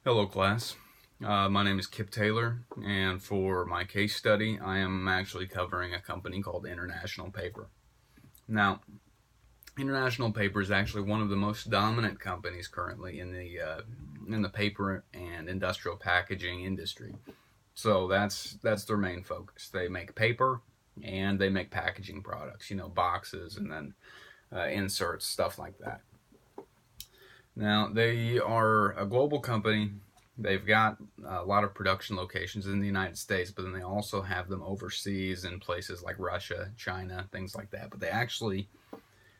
Hello class, my name is Kip Taylor, and for my case study I am actually covering a company called International Paper. Now, International Paper is actually one of the most dominant companies currently in the paper and industrial packaging industry. So that's their main focus. They make paper and they make packaging products, boxes and then inserts, stuff like that. Now, they are a global company. They've got a lot of production locations in the United States, but then they also have them overseas in places like Russia, China, things like that. But they actually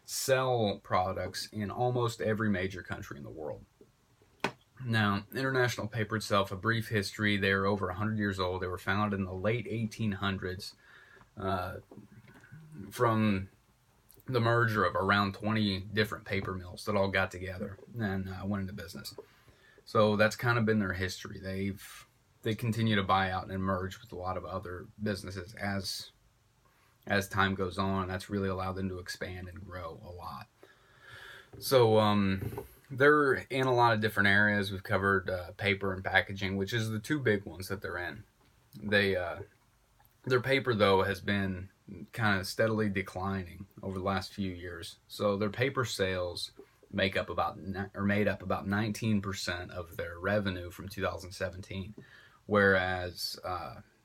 sell products in almost every major country in the world. Now, International Paper itself, a brief history. They're over 100 years old. They were founded in the late 1800s uh, from the merger of around 20 different paper mills that all got together and went into business. So that's kind of been their history. They continue to buy out and merge with a lot of other businesses as time goes on. That's really allowed them to expand and grow a lot. So they're in a lot of different areas. We've covered paper and packaging, which is the two big ones that they're in. Their paper though has been kind of steadily declining over the last few years. So their paper sales made up about 19% of their revenue from 2017, whereas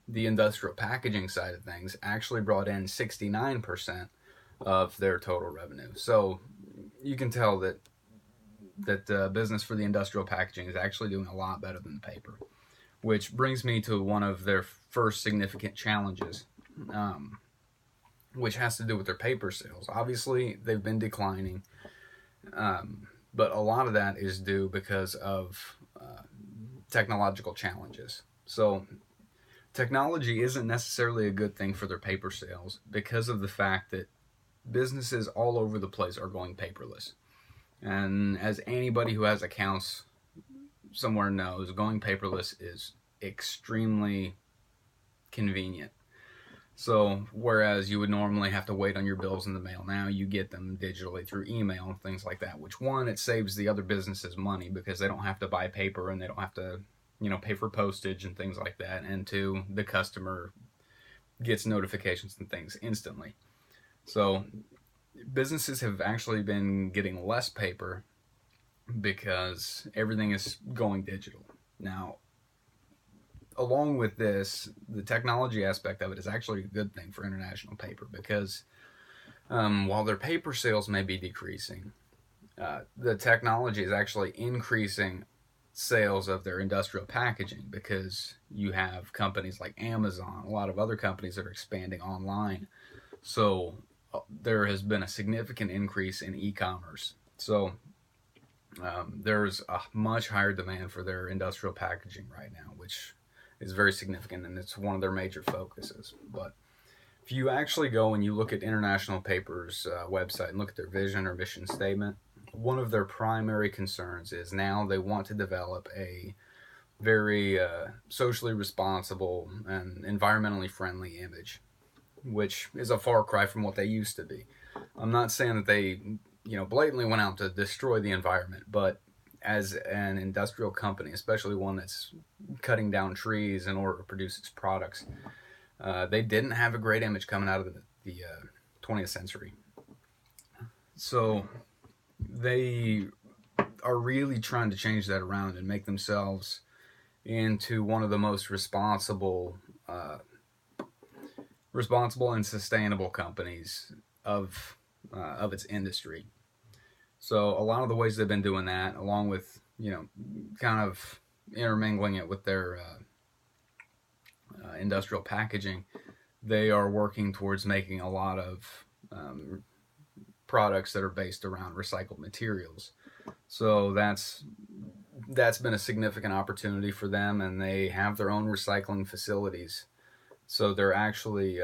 the industrial packaging side of things actually brought in 69% of their total revenue. So you can tell that business for the industrial packaging is actually doing a lot better than the paper, which brings me to one of their first significant challenges, which has to do with their paper sales. Obviously, they've been declining, but a lot of that is due because of technological challenges. So technology isn't necessarily a good thing for their paper sales because of the fact that businesses all over the place are going paperless. And as anybody who has accounts somewhere knows, going paperless is extremely convenient. So whereas you would normally have to wait on your bills in the mail, now you get them digitally through email and things like that, which one, it saves the other businesses money because they don't have to buy paper and they don't have to pay for postage and things like that, and two, the customer gets notifications and things instantly. So businesses have actually been getting less paper because everything is going digital. Now, along with this, the technology aspect of it is actually a good thing for International Paper because while their paper sales may be decreasing, the technology is actually increasing sales of their industrial packaging because you have companies like Amazon, a lot of other companies that are expanding online. So there has been a significant increase in e-commerce. So there's a much higher demand for their industrial packaging right now, which is very significant, and it's one of their major focuses. But if you actually go and you look at International Paper's website and look at their vision or mission statement, one of their primary concerns is now they want to develop a very socially responsible and environmentally friendly image, which is a far cry from what they used to be. I'm not saying that they blatantly went out to destroy the environment, but as an industrial company, especially one that's cutting down trees in order to produce its products, they didn't have a great image coming out of the 20th century. So they are really trying to change that around and make themselves into one of the most responsible and sustainable companies of its industry. So a lot of the ways they've been doing that, along with kind of intermingling it with their industrial packaging, they are working towards making a lot of products that are based around recycled materials. So that's been a significant opportunity for them, and they have their own recycling facilities. So they're actually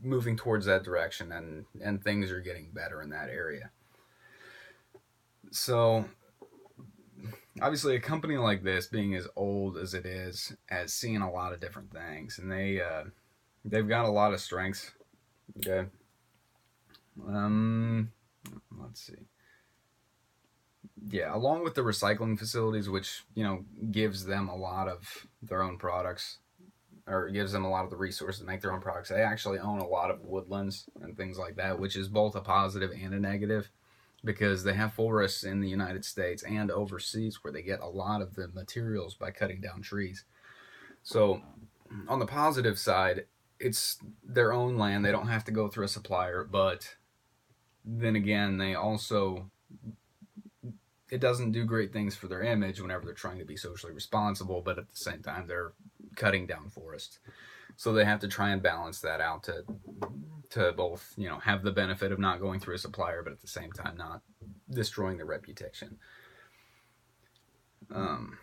moving towards that direction, and things are getting better in that area. So obviously a company like this, being as old as it is, has seen a lot of different things, and they've got a lot of strengths. Okay. Let's see. Yeah, along with the recycling facilities, which, gives them a lot of their own products, or gives them a lot of the resources to make their own products. They actually own a lot of woodlands and things like that, which is both a positive and a negative, because they have forests in the United States and overseas where they get a lot of the materials by cutting down trees. So, on the positive side, it's their own land. They don't have to go through a supplier, but then again, they also, it doesn't do great things for their image whenever they're trying to be socially responsible, but at the same time, they're cutting down forests. So they have to try and balance that out to both, have the benefit of not going through a supplier, but at the same time not destroying their reputation. Um,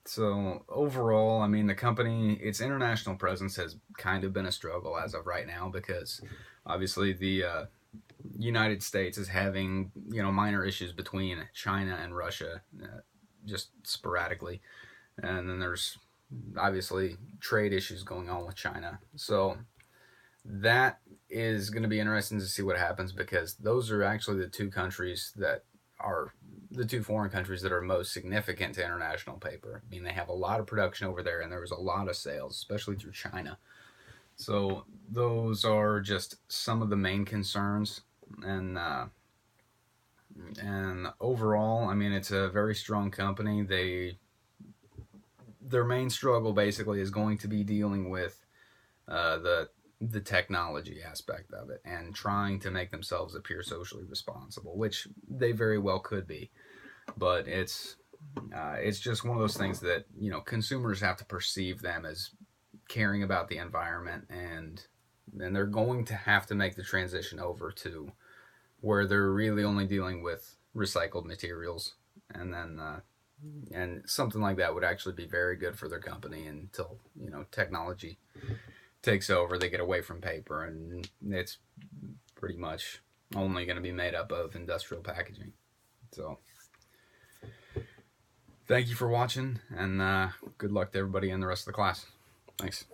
so overall, I mean, the company, its international presence has kind of been a struggle as of right now, because obviously the United States is having, minor issues between China and Russia, just sporadically, and then there's obviously trade issues going on with China. So that is going to be interesting to see what happens, because those are actually the two countries that are the two foreign countries that are most significant to international paper. I mean, they have a lot of production over there, and there was a lot of sales, especially through China. So those are just some of the main concerns, and overall, I mean, it's a very strong company. Their main struggle basically is going to be dealing with the technology aspect of it and trying to make themselves appear socially responsible, which they very well could be. But it's just one of those things that consumers have to perceive them as caring about the environment, and they're going to have to make the transition over to where they're really only dealing with recycled materials, and then and something like that would actually be very good for their company until technology takes over. They get away from paper, and it's pretty much only going to be made up of industrial packaging. So thank you for watching, and good luck to everybody in the rest of the class. Thanks.